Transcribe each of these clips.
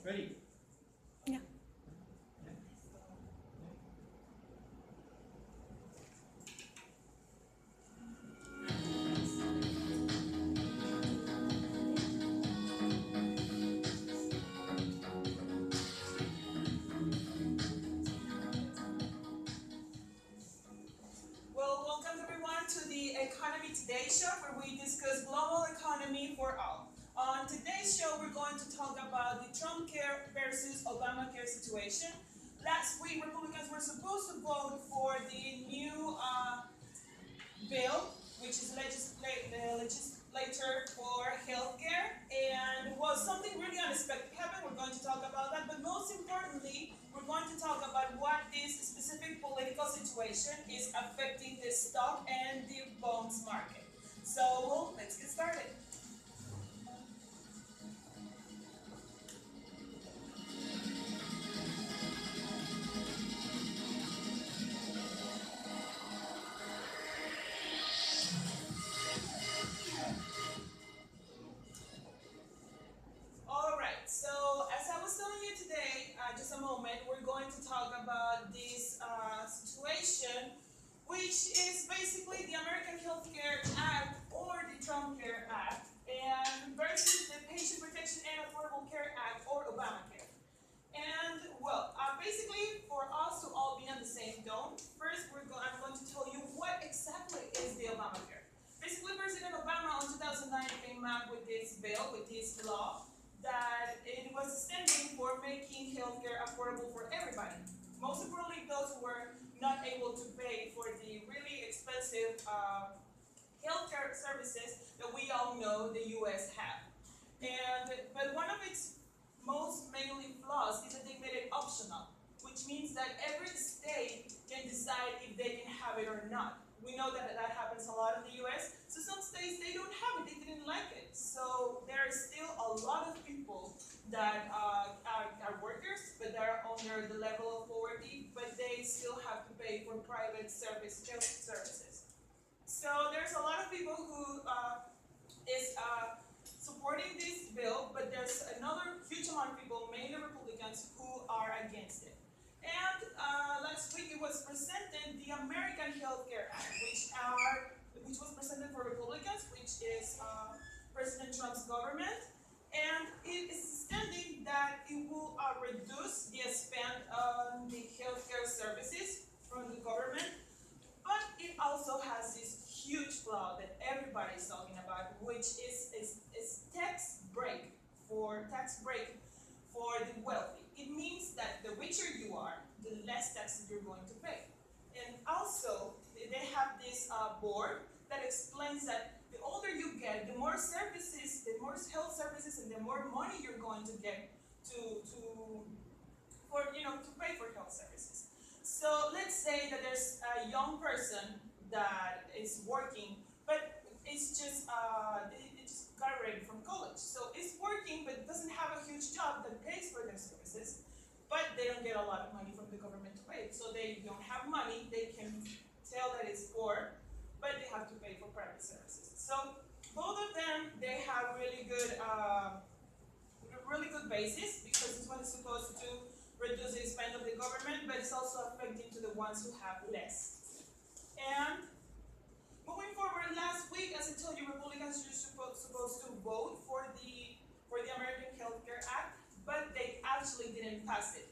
Ready? Yeah. Well, welcome everyone to the Economy Today show where we discuss global economy for all. On today's show, we're going to talk about the Trump care versus Obamacare situation. Last week, Republicans were supposed to vote for the new bill, which is legislature for healthcare, and was something really unexpected happened. We're going to talk about that, but most importantly, we're going to talk about what this specific political situation is affecting the stock and the bonds market. So, well, let's get started. All right, so as I was telling you today, just a moment, we're going to talk about this situation, which is basically the American Health Care Act or the Trump Care Act, and versus the Patient Protection and Affordable Care Act or Obamacare. And well, basically, for us to all be on the same tone, first I'm going to tell you what exactly is the Obamacare. Basically, President Obama in 2009 came up with this bill, with this law, that it was standing for making healthcare affordable for everybody. Most importantly, those who were not able to pay for the really expensive healthcare services that we all know the U.S. have. But one of its most mainly flaws is that they made it optional, which means that every state can decide if they can have it or not. We know that that happens a lot in the U.S. So some states, they don't have it, they didn't like it. So there are still a lot of people that are workers, but they're under the level of poverty, but they still have to pay for private health services. So there's a lot of people who is supporting this bill, but there's another huge amount of people, mainly Republicans, who are against it. And last week it was presented the American Health Care Act, which was presented for Republicans, which is President Trump's government, and it is standing that it will reduce the spend on the healthcare services from the government, but it also has this huge flaw that everybody is talking about, which is tax break for the wealthy. It means that the richer you are, the less taxes you're going to pay. And also, they have this board that explains that the older you get, the more services, the more health services, and the more money you're going to get to pay for health services. So let's say that there's a young person that is working, but it's just it just graduated from college. So it's working, but doesn't have a huge job that pays for their services, but they don't get a lot of money from the government to pay. So they don't have money. They can tell that it's poor, but they have to pay for private services. So both of them, they have really good basis, because this one is supposed to reduce the spend of the government, but it's also affecting to the ones who have less. And moving forward, last week, as I told you, Republicans were supposed to vote for the American Health Care Act, but they actually didn't pass it.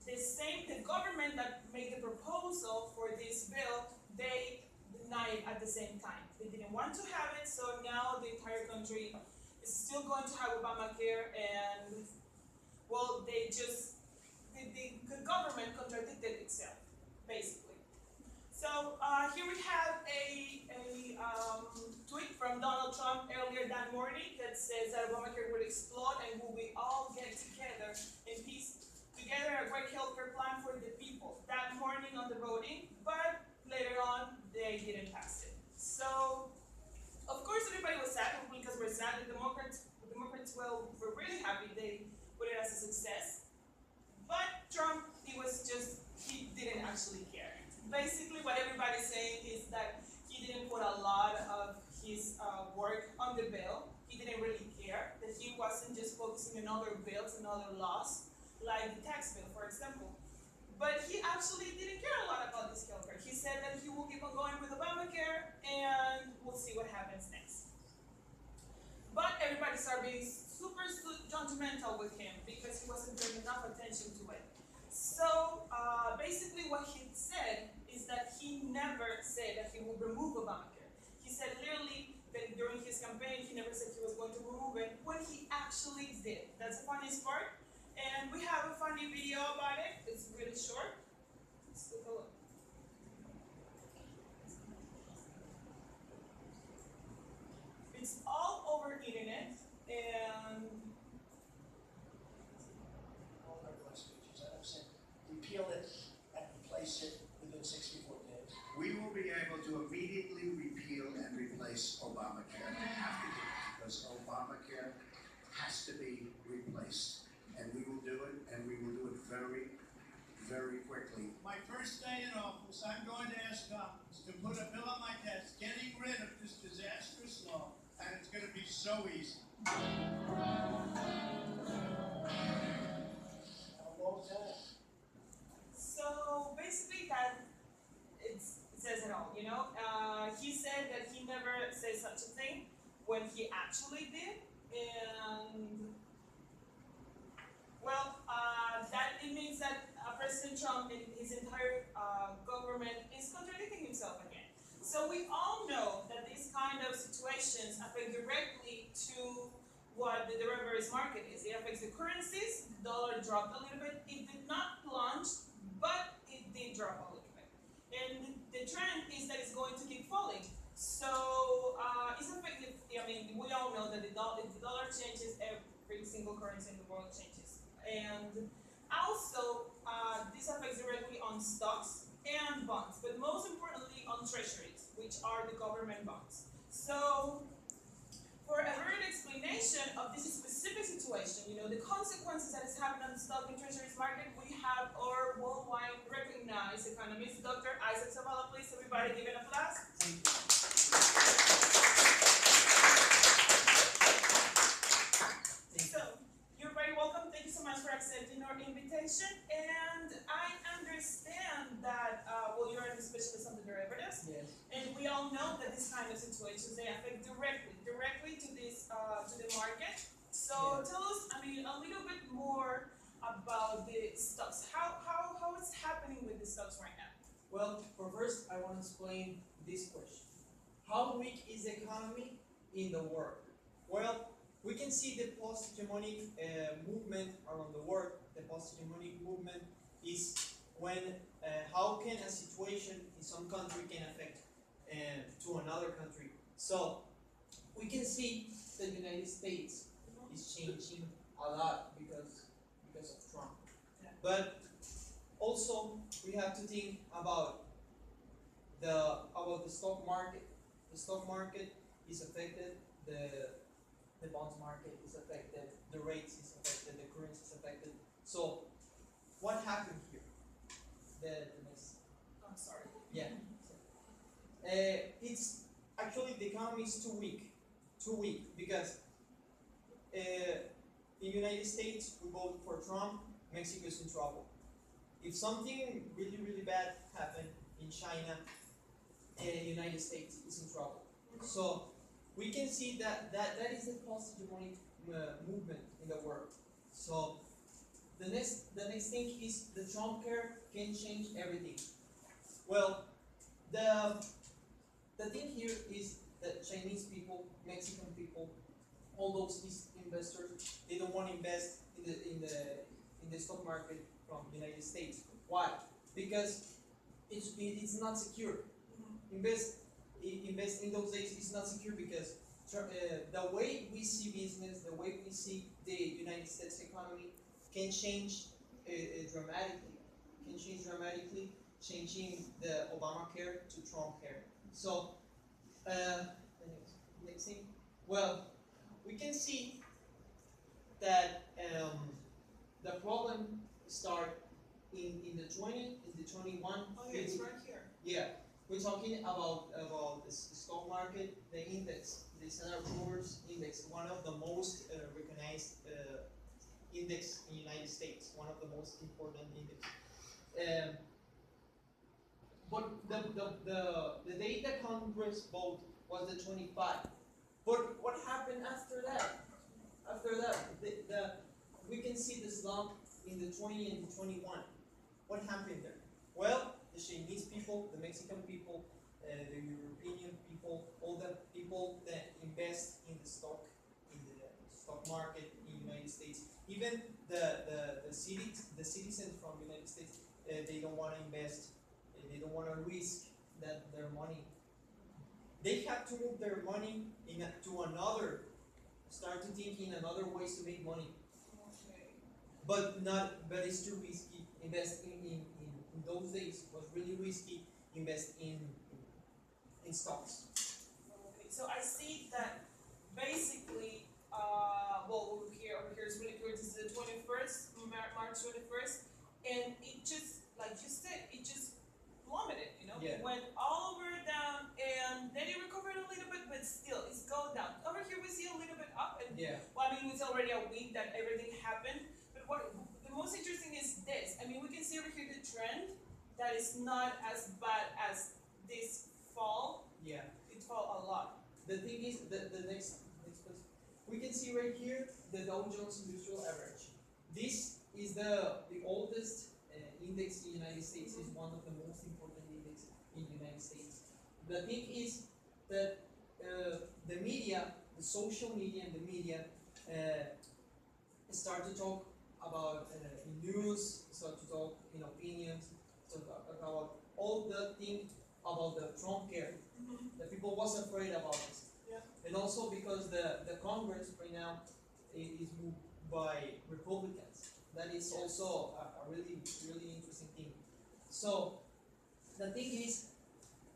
The government that made the proposal for this bill, they denied it at the same time. They didn't want to have it, so now the entire country is still going to have Obamacare, and well, the government contradicted itself, basically. So here we have a tweet from Donald Trump earlier that morning that says that Obamacare will explode and we all get together in peace, together a great healthcare plan for the people. That morning on the voting, but later on they didn't pass it. So of course everybody was sad, because we're sad. The Democrats were really happy they put it as a success. But Trump, he didn't actually care. Basically, what everybody's saying is that he didn't put a lot of his work on the bill. He didn't really care. That he wasn't just focusing on other bills and other laws, like the tax bill, for example. But he actually didn't care a lot about this healthcare. He said that he will keep on going with Obamacare, and we'll see what happens next. But everybody started being super judgmental with him because he wasn't paying enough attention to it. So basically what he said is that he never said that he would remove Obamacare. He said literally that during his campaign he never said he was going to remove it when he actually did. That's the funniest part. And we have a funny video about it. It's really short. Let's take a look. It's all over internet, and all regular speeches. I've said repeal it and replace it within 64 days. We will be able to immediately repeal and replace Obamacare. We have to do it because Obamacare has to be replaced. And we will do it, and we will do it very, very quickly. My first day in office, I'm going to ask Congress to put a bill on my desk getting rid of this disastrous law, and it's going to be so easy. How long is that? so basically that it says it all, you know. He said that he never said such a thing when he actually did, and well, that it means that President Trump and his entire government is contradicting himself again. So we all know that these kind of situations affect directly to what the derivatives market is. It affects the currencies. The dollar dropped a little bit. It did not plunge, but it did drop a little bit. And the trend is that it's going to keep falling. So it's affected. I mean, we all know that if the dollar changes, every single currency in the world changes. And also, this affects directly on stocks and bonds, but most importantly on treasuries, which are the government bonds. So, for a better explanation of this specific situation, you know, the consequences that is happening on the stock and treasuries market, we have our worldwide recognized economist, Dr. Isaac Zavala. Please, everybody, give an applause. Thank you. So, you're very welcome. Thank you so much for accepting our invitation. And I understand that, well, you're a specialist on the derivatives. Yes. And we all know that these kind of situations, they affect directly to this, to the market. So tell us, I mean, a little bit more about the stocks. How it's happening with the stocks right now? Well, for first, I want to explain this question. How weak is the economy in the world? Well, we can see the post-hegemonic movement around the world. The post-hegemonic movement is when, how can a situation in some country can affect to another country. So, we can see the United States is changing a lot because of Trump. Yeah. But also, we have to think about the stock market. The stock market is affected. The bonds market is affected. The rates is affected. The currency is affected. So, what happened here? The next. I'm sorry. Yeah. It's actually the economy is too weak because in the United States we vote for Trump. Mexico is in trouble. If something really bad happened in China, United States is in trouble. So we can see that is the post-hegemonic movement in the world. So the next thing is the Trump care can change everything. Well, the thing here is that Chinese people, Mexican people, all those investors, they don't want to invest in the stock market from the United States. Why? Because it's not secure. Invest in those days is not secure because the way we see business, the way we see the United States economy can change dramatically, changing the Obamacare to Trump care. So, next thing. Well, we can see that the problem start in the 21. Oh, yeah, it's right here. Yeah, we're talking about the stock market, the index, the Standard & Poor's index, one of the most recognized index in the United States, one of the most important index. But the date that Congress voted was the 25. But what happened after that? After that, we can see the slump in the 20 and the 21. What happened there? Well, the Chinese people, the Mexican people, the European people, all the people that invest in the stock market in the United States, even the citizens from the United States, they don't want to invest, they don't want to risk their money. They have to move their money to another, start to think in another ways to make money. Okay. But it's too risky. Investing in those days was really risky. Invest in stocks. Okay, so I see that basically, over here is really clear. This is the 21st, March 21st, and it just, like you said, it just plummeted. Yeah. It went all over down, and then it recovered a little bit, but still, it's going down. Over here, we see a little bit up, and Yeah. well, I mean, it's already a week that everything happened. But what the most interesting is this. I mean, we can see over here the trend that is not as bad as this fall. Yeah. It fell a lot. The thing is, the next place, we can see right here the Dow Jones Industrial Average. This is the oldest index in the United States. It's one of the most important index in the United States. The thing is that the media, the social media and the media start to talk about in news, start to talk in opinions, start to talk about all the things about the Trump care. The people was afraid about this. Yeah. And also because the Congress right now is moved by Republicans. That is also a really, really interesting thing. So the thing is,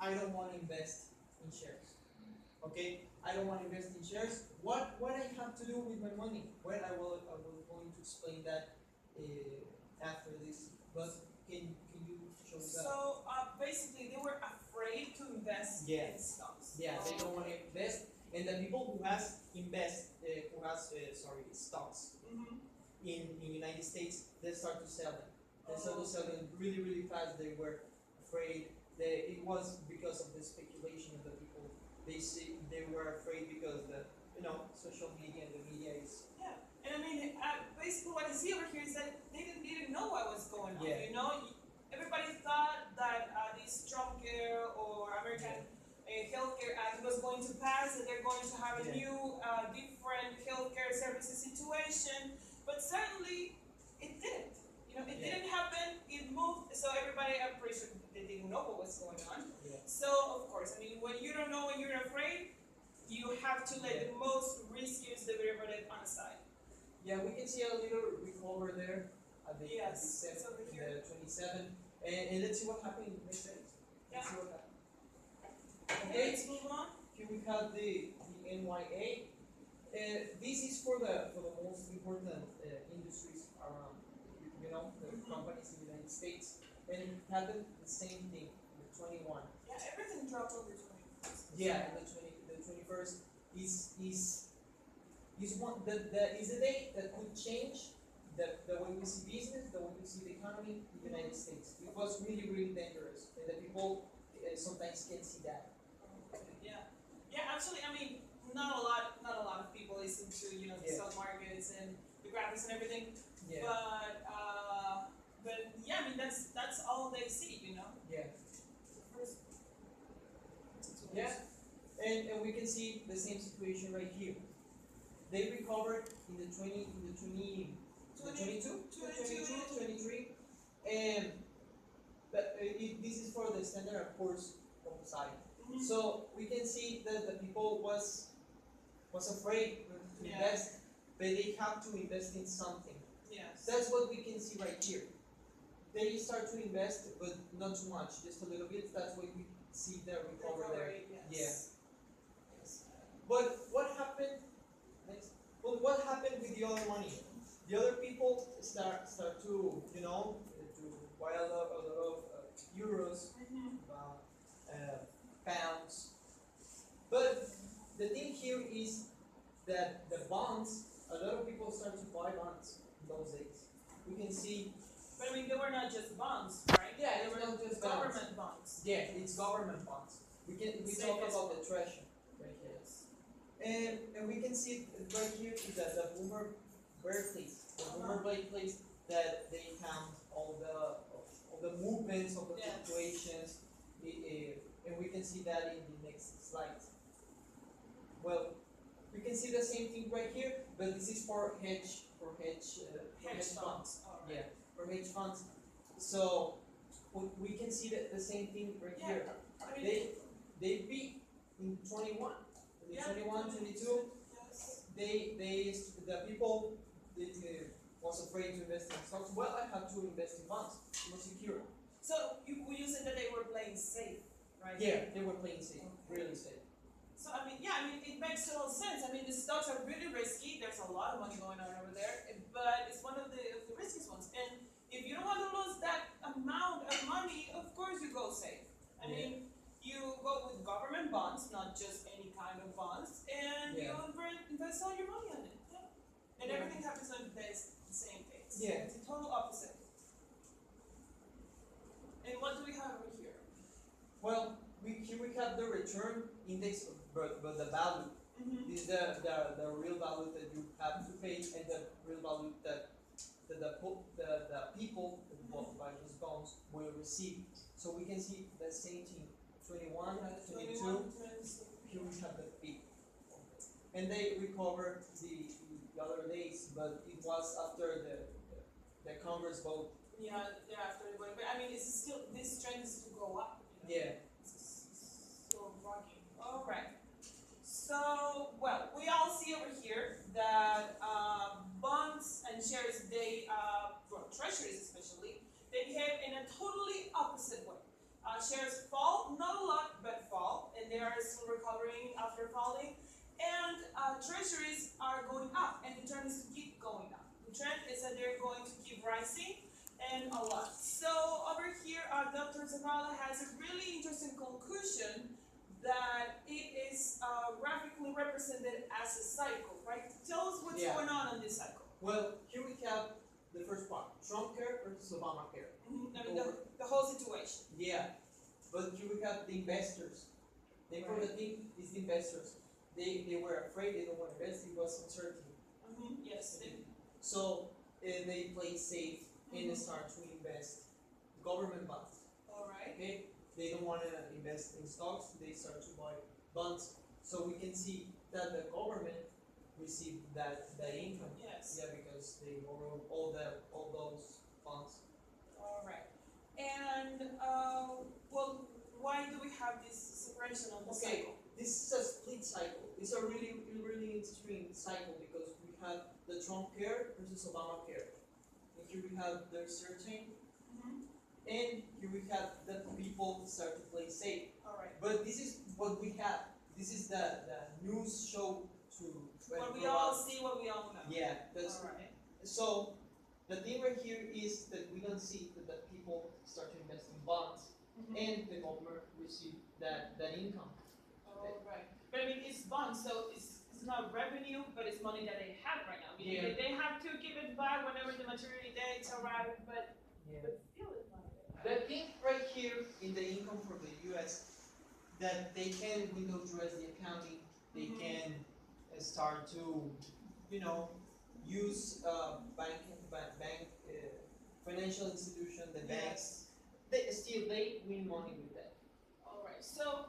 I don't want to invest in shares. Okay? I don't want to invest in shares. What I have to do with my money? Well, I will going to explain that after this. But can you show that? So basically, they were afraid to invest Yeah. in stocks. Yeah, they don't want to invest, and the people who has stocks Mm-hmm. in United States, they start to sell them. They start to sell them really, really fast. They were afraid. It was because of the speculation of the people. They were afraid because the social media and the media is Yeah, and I mean, basically, what I see over here is that they didn't know what was going on. Yeah. Everybody thought that this Trump care or American Healthcare Act was going to pass, that they're going to have a Yeah. new, different healthcare services situation, but certainly it didn't. It Yeah. didn't happen. It moved, so everybody, I'm pretty sure they didn't know what was going on. Yeah. So of course, I mean, when you don't know, when you're afraid, you have to let Yeah. the most riskiest derivative on the side. Yeah, we can see a little recover there at the Yes, it's over here. 27, and let's see what happened next day. Let's see what happened. Okay, let's move on. Here we have the NYA. This is for the most important industries around, the Mhm. companies in the United States, and it happened the same thing, the 21. Yeah, everything dropped over 20. Yeah, and the 21st is one is the day that could change the way we see business, the way we see the economy in the United States. It was really, really dangerous, and the people sometimes can't see that. Yeah, yeah. Actually, I mean, not a lot of people listen to the Yeah. stock markets and the graphics and everything. Yeah, But yeah, I mean that's all they see. yeah, First, yeah. And we can see the same situation right here. They recovered in the 22, 23, and this is for the Standard & Poor's composite. Mhm. So we can see that the people was afraid to Yeah. invest, but they have to invest in something. Yes. That's what we can see right here. They start to invest, but not too much, just a little bit. That's why we see the recovery there. Yes. But what happened next? Well, what happened with the other money? The other people start to to buy a lot of euros, Mhm. is that the bonds, a lot of people start to buy bonds in those days. We can see, But I mean, they were not just bonds, right? Yeah, They it's were not just bonds. government bonds. yeah, it's government bonds. We Same talk as about the treasury right here. And we can see right here is that the Bloomberg place, the Bloomberg place that they count all the movements of the Yes. fluctuations, and we can see that in the next slide. Well, we can see the same thing right here, but this is for hedge Hedge funds. Alright. Yeah, for hedge funds. So we can see the same thing right Yeah, here. I mean, They peak in 21, in yeah, 21, 22. Yes. The people was afraid to invest in stocks. Well, I had to invest in bonds, more secure. So you said that they were playing safe, right? Yeah, they were playing safe, really safe. So I mean, yeah, I mean, it makes total sense. I mean, the stocks are really risky. There's a lot of money going on over there, but it's one of the riskiest ones. And if you don't want to lose that amount of money, of course you go safe. I Yeah. mean, you go with government bonds, not just any kind of bonds, and Yeah. you invest all your money on it. Yeah. And Yeah. everything happens on the same pace. Yeah. It's a total opposite. And what do we have over here? Well, here we have the return index, but the value. Mm-hmm. This is the real value that you have to pay, and the real value that the people that bought by these bonds will receive. So we can see the same thing, 21, 22. Here we have the peak. And they recovered the other days, but it was after the Congress vote. Yeah, after the break. But I mean, it's still, this trend is to go up. You know? Yeah. It's still rocking. All right. So, well, we all see over here that bonds and shares, well, treasuries especially, they behave in a totally opposite way. Shares fall, not a lot, but fall, and they are still recovering after falling. And treasuries are going up, and the trend is to keep going up. The trend is that they're going to keep rising, and a lot. So over here, Dr. Zavala has a really interesting conclusion that it is graphically represented as a cycle, right? Tell us what's Yeah. going on this cycle. Well, here we have the first part, Trump care versus Obamacare. I mean, the whole situation. Yeah, but here we have the investors. The important thing is the investors. They were afraid, they don't want to invest, it was uncertainty. Yes. So they play safe and they start to invest government bonds. All right. Okay, they don't want to invest in stocks, they start to buy bonds. So we can see that the government received that income. Yes. Yeah, because they borrowed all those funds. All right. And well, why do we have this separation on the Okay, cycle? this is a split cycle. It's a really interesting cycle because we have the Trump care versus Obamacare. And here we have the certain, and here we have the people start to play safe. All right. But this is what we have. This is the news show to What we all see, what we all know. Yeah, that's All right. so. The thing right here is that we don't see that people start to invest in bonds, and the government receive that income. Oh, right. But I mean, it's bonds, so it's not revenue, but it's money that they have right now. I mean, Yeah. they have to give it back whenever the maturity dates arrive, but Yeah. still it's money. The thing right here in the income for the U.S. that they can Windows USD accounting, they can start to, use bank financial institution, the banks. They win money with that. All right. So,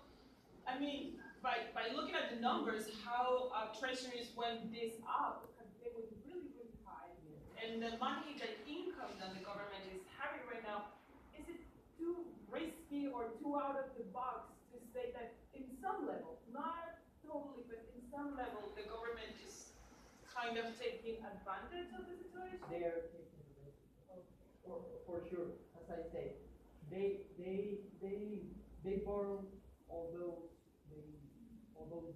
I mean, by looking at the numbers, how treasuries went this up, they were really, really high. And the money, the income that the government is having right now, is it too risky or too out of the box to say that in some level, not totally, but in some level, the government is kind of taking advantage of the situation? They are taking advantage. For sure, as I say, they borrow all those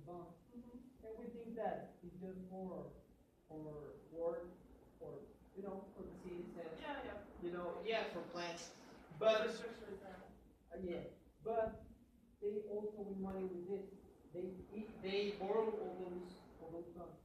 bonds, and we think that it's just for work, for for the citizens, Yeah. for plants. But Infrastructure is there. but they also win money with this. They borrow all those roll call.